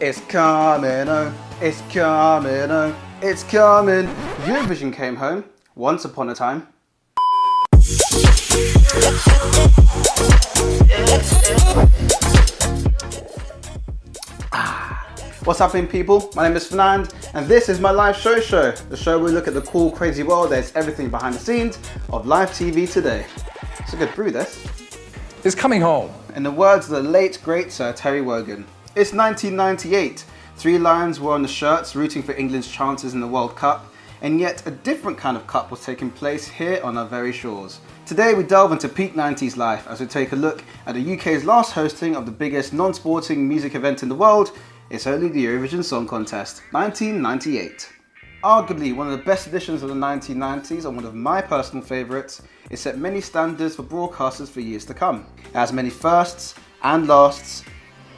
It's coming, oh, it's coming, oh, it's coming. Eurovision came home once upon a time. What's happening, people? My name is Fernand, and this is my live show, the show where we look at the cool, crazy world that is everything behind the scenes of live TV today. It's a good brew, this. It's coming home. In the words of the late, great Sir Terry Wogan, it's 1998. 3 lions were on the shirts rooting for England's chances in the World Cup, and yet a different kind of cup was taking place here on our very shores. Today we delve into peak 90s life as we take a look at the UK's last hosting of the biggest non-sporting music event in the world. It's only the Eurovision Song Contest, 1998. Arguably one of the best editions of the 1990s and one of my personal favourites, it set many standards for broadcasters for years to come. It has many firsts and lasts,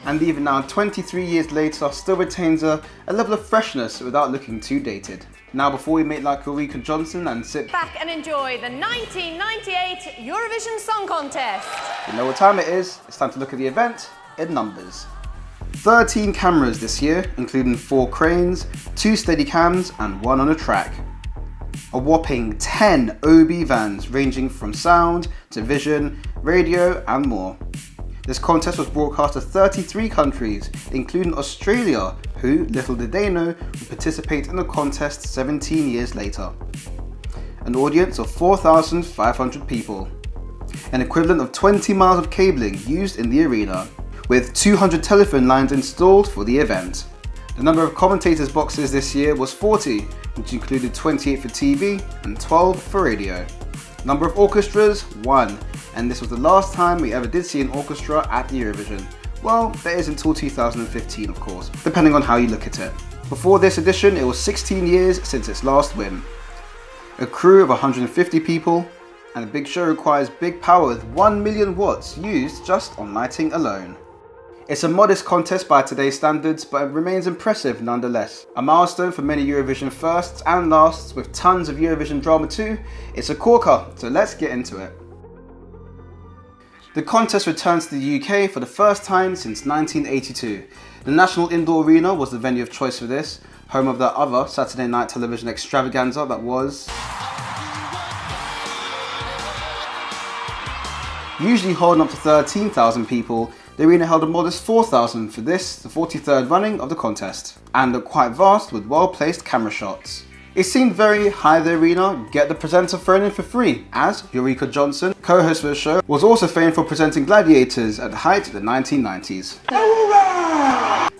and even now 23 years later still retains a level of freshness without looking too dated. Now before we make like Ulrika Jonsson and sit back and enjoy the 1998 Eurovision Song Contest. You know what time it is, it's time to look at the event in numbers. 13 cameras this year, including 4 cranes, 2 steady cams and 1 on a track. A whopping 10 OB vans ranging from sound to vision, radio and more. This contest was broadcast to 33 countries, including Australia, who, little did they know, would participate in the contest 17 years later. An audience of 4,500 people. An equivalent of 20 miles of cabling used in the arena, with 200 telephone lines installed for the event. The number of commentators' boxes this year was 40, which included 28 for TV and 12 for radio. Number of orchestras, 1, and this was the last time we ever did see an orchestra at the Eurovision. Well, that is until 2015 of course, depending on how you look at it. Before this edition, it was 16 years since its last win. A crew of 150 people, and a big show requires big power with 1 million watts used just on lighting alone. It's a modest contest by today's standards, but it remains impressive nonetheless. A milestone for many Eurovision firsts and lasts, with tons of Eurovision drama too. It's a corker, so let's get into it. The contest returns to the UK for the first time since 1982. The National Indoor Arena was the venue of choice for this, home of the other Saturday night television extravaganza that was usually holding up to 13,000 people. The arena held a modest 4,000 for this, the 43rd running of the contest, and looked quite vast with well-placed camera shots. It seemed very high the arena, get the presenter thrown in for free, as Ulrika Jonsson, co-host for the show, was also famed for presenting Gladiators at the height of the 1990s.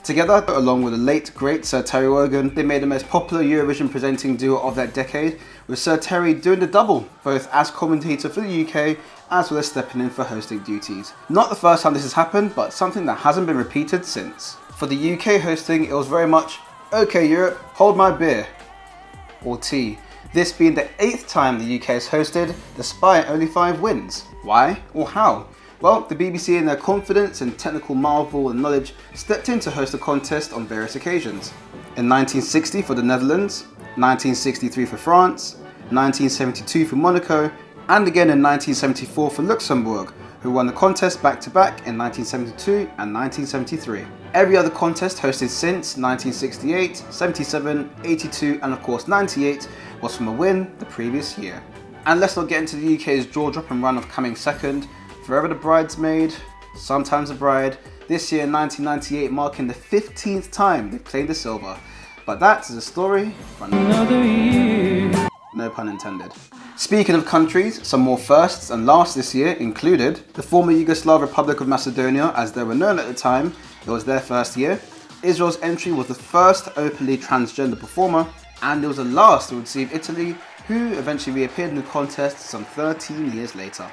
Together, along with the late great Sir Terry Wogan, they made the most popular Eurovision presenting duo of that decade, with Sir Terry doing the double, both as commentator for the UK as well as stepping in for hosting duties. Not the first time this has happened, but something that hasn't been repeated since. For the UK hosting, it was very much, okay Europe, hold my beer, or tea. This being the 8th time the UK has hosted, despite only 5 wins. Why or how? Well, the BBC in their confidence and technical marvel and knowledge stepped in to host the contest on various occasions. In 1960 for the Netherlands, 1963 for France, 1972 for Monaco, and again in 1974 for Luxembourg, who won the contest back-to-back in 1972 and 1973. Every other contest hosted since 1968, 77, 82 and of course 98 was from a win the previous year. And let's not get into the UK's jaw-dropping run of coming second, forever the bridesmaid, sometimes a bride, this year 1998 marking the 15th time they've claimed the silver. But that is a story for another year. No pun intended. Speaking of countries, some more firsts and lasts this year included the former Yugoslav Republic of Macedonia, as they were known at the time. It was their first year. Israel's entry was the first openly transgender performer, and it was the last to receive Italy, who eventually reappeared in the contest some 13 years later.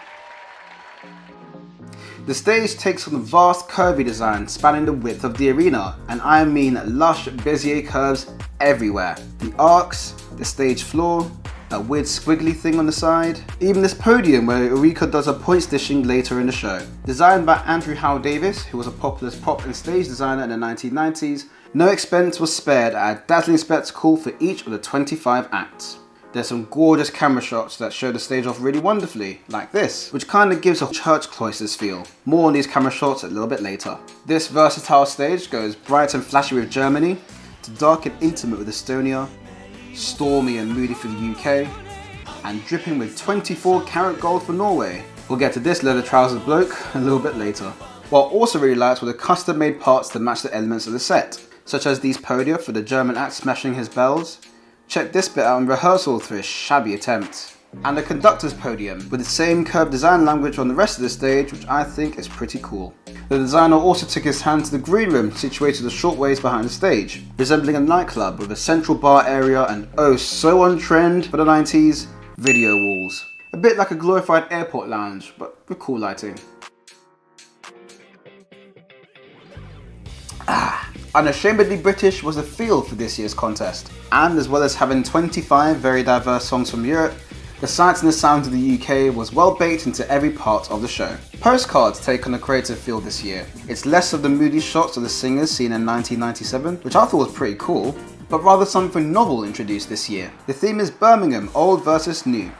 The stage takes on a vast curvy design spanning the width of the arena, and I mean lush Bezier curves everywhere. The arcs, the stage floor, that weird squiggly thing on the side, even this podium where Ulrika does her points dishing later in the show. Designed by Andrew Howe Davis, who was a popular prop and stage designer in the 1990s, no expense was spared at a dazzling spectacle for each of the 25 acts. There's some gorgeous camera shots that show the stage off really wonderfully, like this, which kind of gives a church cloisters feel. More on these camera shots a little bit later. This versatile stage goes bright and flashy with Germany, to dark and intimate with Estonia, stormy and moody for the UK, and dripping with 24 karat gold for Norway. We'll get to this leather trousered bloke a little bit later. What I also really liked were the custom made parts to match the elements of the set, such as these podia for the German act smashing his bells. Check this bit out in rehearsal for his shabby attempt. And the conductor's podium, with the same curved design language on the rest of the stage, which I think is pretty cool. The designer also took his hand to the green room, situated a short ways behind the stage, resembling a nightclub with a central bar area and oh so on trend for the 90s, video walls. A bit like a glorified airport lounge, but with cool lighting. Unashamedly British was the feel for this year's contest, and as well as having 25 very diverse songs from Europe, the sights and the sounds of the UK was well baked into every part of the show. Postcards take on a creative feel this year. It's less of the moody shots of the singers seen in 1997, which I thought was pretty cool, but rather something novel introduced this year. The theme is Birmingham, old versus new,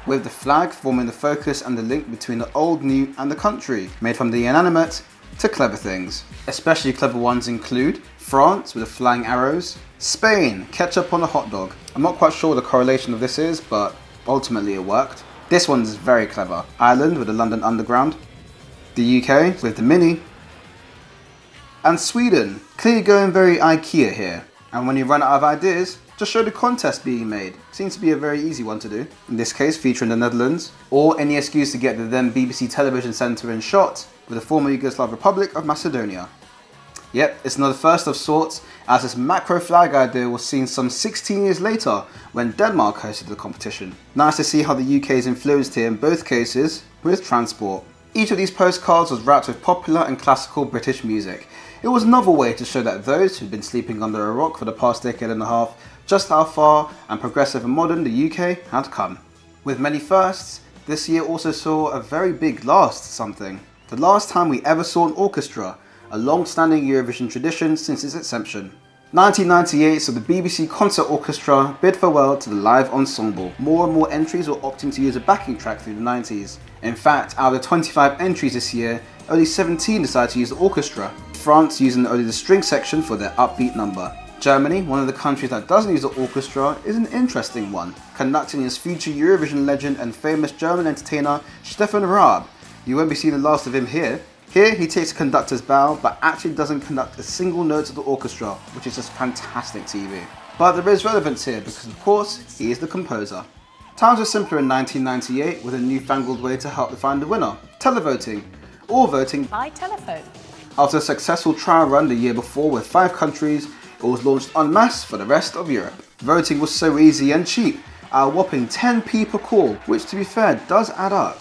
with the flag forming the focus and the link between the old, new and the country, made from the inanimate to clever things. Especially clever ones include France with the flying arrows, Spain, ketchup on a hot dog. I'm not quite sure what the correlation of this is, but ultimately it worked. This one's very clever. Ireland with the London Underground, the UK with the Mini, and Sweden, clearly going very IKEA here. And when you run out of ideas, just show the contest being made. Seems to be a very easy one to do. In this case, featuring the Netherlands, or any excuse to get the then BBC television centre in shot with the former Yugoslav Republic of Macedonia. Yep, it's another first of sorts, as this macro flag idea was seen some 16 years later when Denmark hosted the competition. Nice to see how the UK is influenced here in both cases with transport. Each of these postcards was wrapped with popular and classical British music. It was another way to show that those who'd been sleeping under a rock for the past decade and a half just how far and progressive and modern the UK had come. With many firsts, this year also saw a very big last something. The last time we ever saw an orchestra, a long-standing Eurovision tradition since its inception. 1998 saw the BBC Concert Orchestra bid farewell to the live ensemble. More and more entries were opting to use a backing track through the 90s. In fact, out of the 25 entries this year, only 17 decided to use the orchestra. France using only the string section for their upbeat number. Germany, one of the countries that doesn't use the orchestra, is an interesting one, conducting his future Eurovision legend and famous German entertainer Stefan Raab. You won't be seeing the last of him here. Here he takes a conductor's bow, but actually doesn't conduct a single note of the orchestra, which is just fantastic TV. But there is relevance here because of course he is the composer. Times were simpler in 1998 with a newfangled way to help find the winner, televoting, or voting By telephone. After a successful trial run the year before with 5 countries, it was launched en masse for the rest of Europe. Voting was so easy and cheap, at a whopping 10p per call, which to be fair does add up.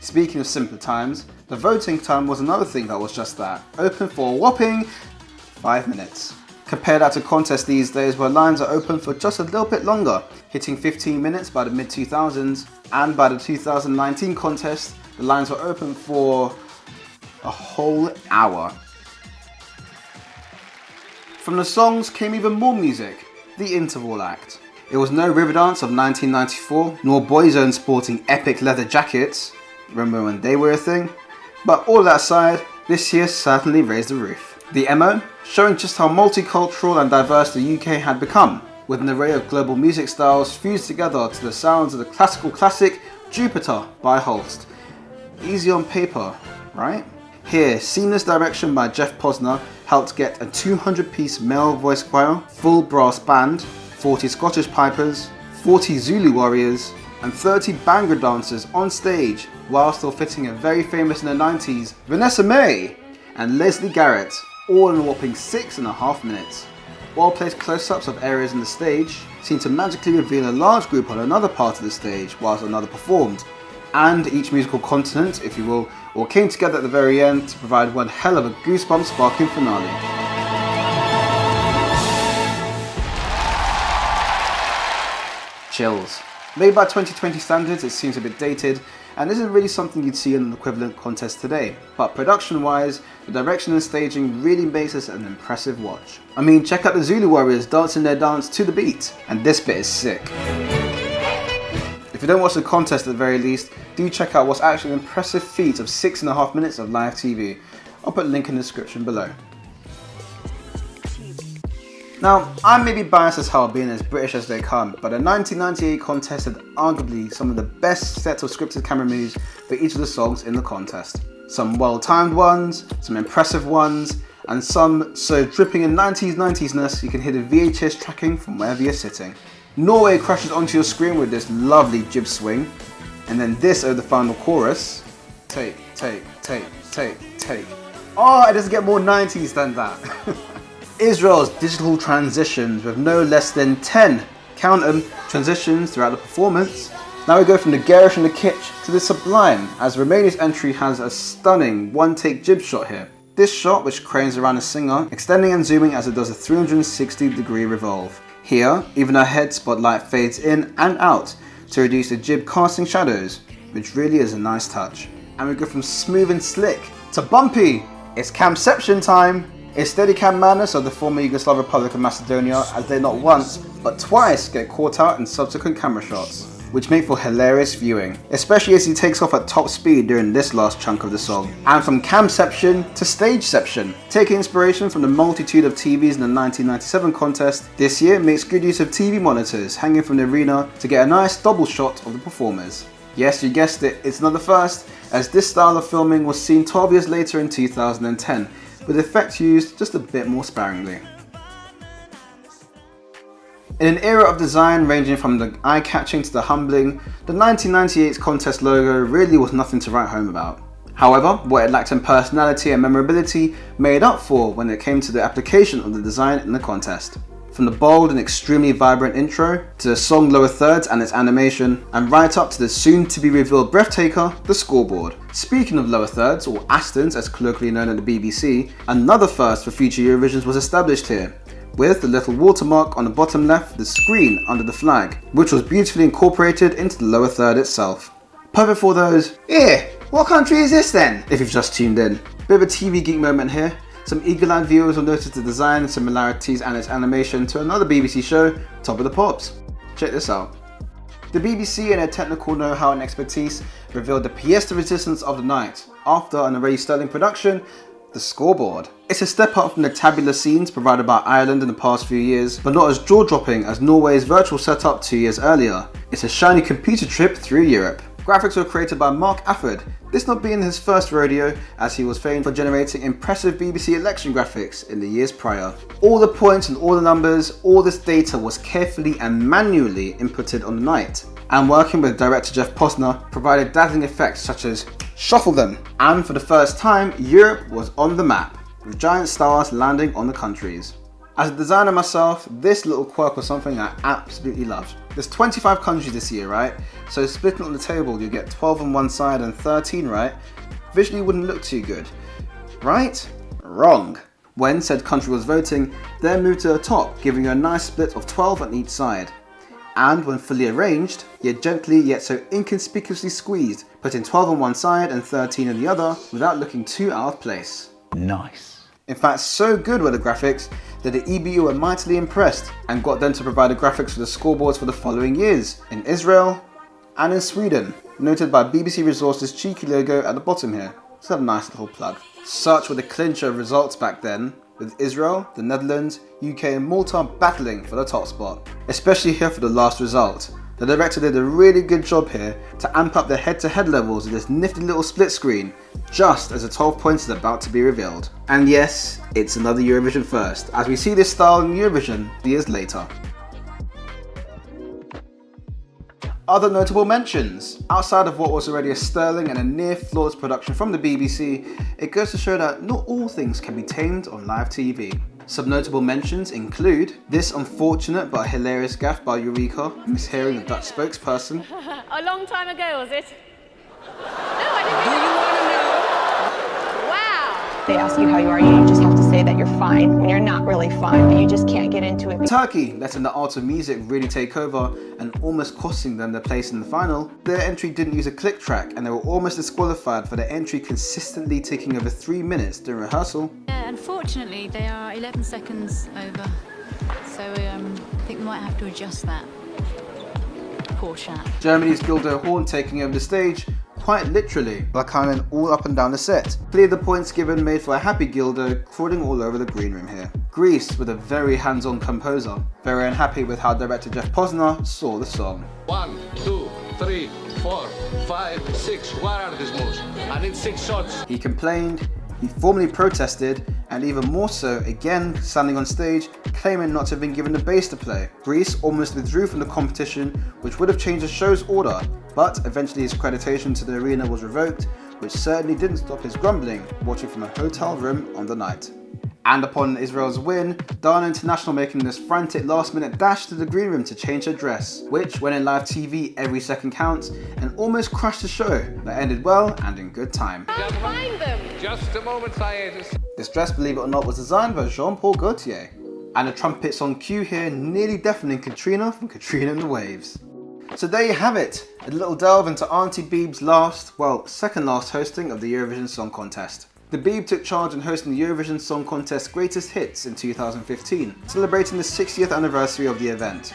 Speaking of simpler times, the voting time was another thing that was just that, open for a whopping 5 minutes. Compare that to contests these days where lines are open for just a little bit longer, hitting 15 minutes by the mid-2000s, and by the 2019 contest, the lines were open for a whole hour. From the songs came even more music, the interval act. It was no Riverdance of 1994, nor Boyzone sporting epic leather jackets, remember when they were a thing? But all that aside, this year certainly raised the roof. The MO, showing just how multicultural and diverse the UK had become, with an array of global music styles fused together to the sounds of the classical classic Jupiter by Holst. Easy on paper, right? Here, seamless direction by Jeff Posner helped get a 200-piece male voice choir, full brass band, 40 Scottish pipers, 40 Zulu warriors, and 30 Bhangra dancers on stage, while still fitting a very famous in the 90s, Vanessa Mae and Leslie Garrett, all in a whopping 6.5 minutes. Well-placed close-ups of areas in the stage seemed to magically reveal a large group on another part of the stage whilst another performed, and each musical continent, if you will, all came together at the very end to provide one hell of a goosebump-sparking finale. Chills. Made by 2020 standards, it seems a bit dated, and this is really something you'd see in an equivalent contest today. But production-wise, the direction and staging really makes this an impressive watch. I mean, check out the Zulu Warriors dancing their dance to the beat, and this bit is sick. If you don't watch the contest at the very least, do check out what's actually an impressive feat of 6.5 minutes of live TV. I'll put a link in the description below. Now, I may be biased as hell being as British as they come, but the 1998 contest had arguably some of the best sets of scripted camera moves for each of the songs in the contest. Some well-timed ones, some impressive ones, and some so dripping in 90s-90s-ness you can hear the VHS tracking from wherever you're sitting. Norway crashes onto your screen with this lovely jib swing, and then this over the final chorus. Take, take, take, take, take. Oh, it doesn't get more 90s than that. Israel's digital transitions with no less than 10, count them, transitions throughout the performance. Now we go from the garish and the kitsch to the sublime, as Romania's entry has a stunning one-take jib shot here. This shot, which cranes around the singer, extending and zooming as it does a 360-degree revolve. Here, even her head spotlight fades in and out to reduce the jib casting shadows, which really is a nice touch. And we go from smooth and slick to bumpy. It's camception time. It's Steadicam madness of the former Yugoslav Republic of Macedonia, as they not once, but twice get caught out in subsequent camera shots, which make for hilarious viewing, especially as he takes off at top speed during this last chunk of the song. And from camception to stageception, taking inspiration from the multitude of TVs in the 1997 contest, this year makes good use of TV monitors hanging from the arena to get a nice double shot of the performers. Yes, you guessed it, it's not the first, as this style of filming was seen 12 years later in 2010, with effects used just a bit more sparingly. In an era of design ranging from the eye-catching to the humbling, the 1998 contest logo really was nothing to write home about. However, what it lacked in personality and memorability made up for when it came to the application of the design in the contest. From the bold and extremely vibrant intro, to the song Lower Thirds and its animation, and right up to the soon-to-be-revealed breathtaker, the Scoreboard. Speaking of Lower Thirds, or Astons as colloquially known at the BBC, another first for future Eurovisions was established here, with the little watermark on the bottom left, the screen under the flag, which was beautifully incorporated into the lower third itself. Perfect for those, what country is this then? If you've just tuned in. Bit of a TV geek moment here. Some eagle-eyed viewers will notice the design and similarities and its animation to another BBC show, Top of the Pops. Check this out. The BBC and their technical know-how and expertise revealed the pièce de résistance of the night, after an already sterling production, the Scoreboard. It's a step up from the tabular scenes provided by Ireland in the past few years, but not as jaw-dropping as Norway's virtual setup 2 years earlier. It's a shiny computer trip through Europe. Graphics were created by Mark Afford, this not being his first rodeo, as he was famed for generating impressive BBC election graphics in the years prior. All the points and all the numbers, all this data was carefully and manually inputted on the night. And working with director Jeff Posner provided dazzling effects such as shuffle them. And for the first time, Europe was on the map, with giant stars landing on the countries. As a designer myself, this little quirk was something I absolutely loved. There's 25 countries this year, right? So splitting on the table, you get 12 on one side and 13, right? Visually wouldn't look too good. Right? Wrong. When said country was voting, then moved to the top, giving you a nice split of 12 on each side. And when fully arranged, yet gently yet so inconspicuously squeezed, putting 12 on one side and 13 on the other without looking too out of place. Nice. In fact, so good were the graphics that the EBU were mightily impressed and got them to provide the graphics for the scoreboards for the following years, in Israel and in Sweden, noted by BBC Resources' cheeky logo at the bottom here. It's a nice little plug. Such were the clincher of results back then, with Israel, the Netherlands, UK and Malta battling for the top spot. Especially here for the last result. The director did a really good job here to amp up the head-to-head levels of this nifty little split screen, just as the 12 points is about to be revealed. And yes, it's another Eurovision first, as we see this style in Eurovision years later. Other notable mentions. Outside of what was already a sterling and a near flawless production from the BBC, it goes to show that not all things can be tamed on live TV. Some notable mentions include this unfortunate but hilarious gaffe by Eureka, mishearing the Dutch spokesperson. A long time ago, was it? No, I didn't. Do you want to know? Wow. They ask you how you are, you just have to say say that you're fine when you're not really fine, but you just can't get into it. Turkey, letting the art of music really take over and almost costing them their place in the final. Their entry didn't use a click track and they were almost disqualified for their entry consistently taking over 3 minutes during rehearsal. Yeah, unfortunately they are 11 seconds over, so I think we might have to adjust that. Poor chap. Germany's Gildo Horn taking over the stage, quite literally, by climbing all up and down the set. Cleared the points given made for a happy Gildo, crawling all over the green room here. Greece with a very hands-on composer, very unhappy with how director Jeff Posner saw the song. 1, 2, 3, 4, 5, 6. Where are these moves? I need 6 shots. He complained, he formally protested, and even more so, again standing on stage, claiming not to have been given the bass to play. Greece almost withdrew from the competition, which would have changed the show's order, but eventually his accreditation to the arena was revoked, which certainly didn't stop his grumbling, watching from a hotel room on the night. And upon Israel's win, Dana International making this frantic last-minute dash to the green room to change her dress, which, when in live TV, every second counts, and almost crashed the show, but ended well and in good time. Can't find them. Just a moment, hiatus. This dress, believe it or not, was designed by Jean-Paul Gaultier. And the trumpets on cue here, nearly deafening Katrina from Katrina and the Waves. So there you have it, a little delve into Auntie Beeb's second last hosting of the Eurovision Song Contest. The Beeb took charge in hosting the Eurovision Song Contest Greatest Hits in 2015, celebrating the 60th anniversary of the event,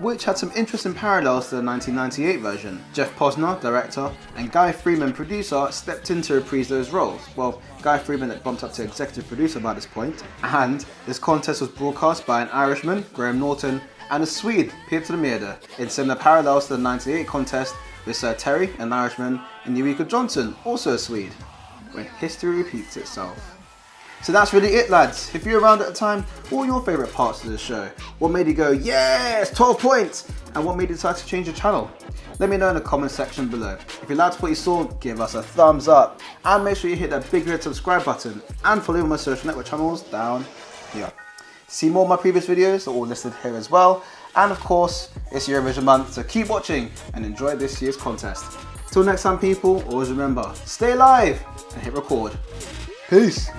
which had some interesting parallels to the 1998 version. Jeff Posner, director, and Guy Freeman, producer, stepped in to reprise those roles. Well, Guy Freeman had bumped up to executive producer by this point, and this contest was broadcast by an Irishman, Graham Norton, and a Swede, Peter Mede, in similar parallels to the 98 contest with Sir Terry, an Irishman, and Eureka Johnson, also a Swede, when history repeats itself. So that's really it, lads. If you're around at the time, what were your favourite parts of the show? What made you go, yes, 12 points? And what made you decide to change your channel? Let me know in the comment section below. If you liked what you saw, give us a thumbs up. And make sure you hit that big red subscribe button. And follow my social network channels down here. To see more of my previous videos, they're all listed here as well. And of course, it's Eurovision month, so keep watching and enjoy this year's contest. Till next time, people, always remember, stay alive and hit record. Peace.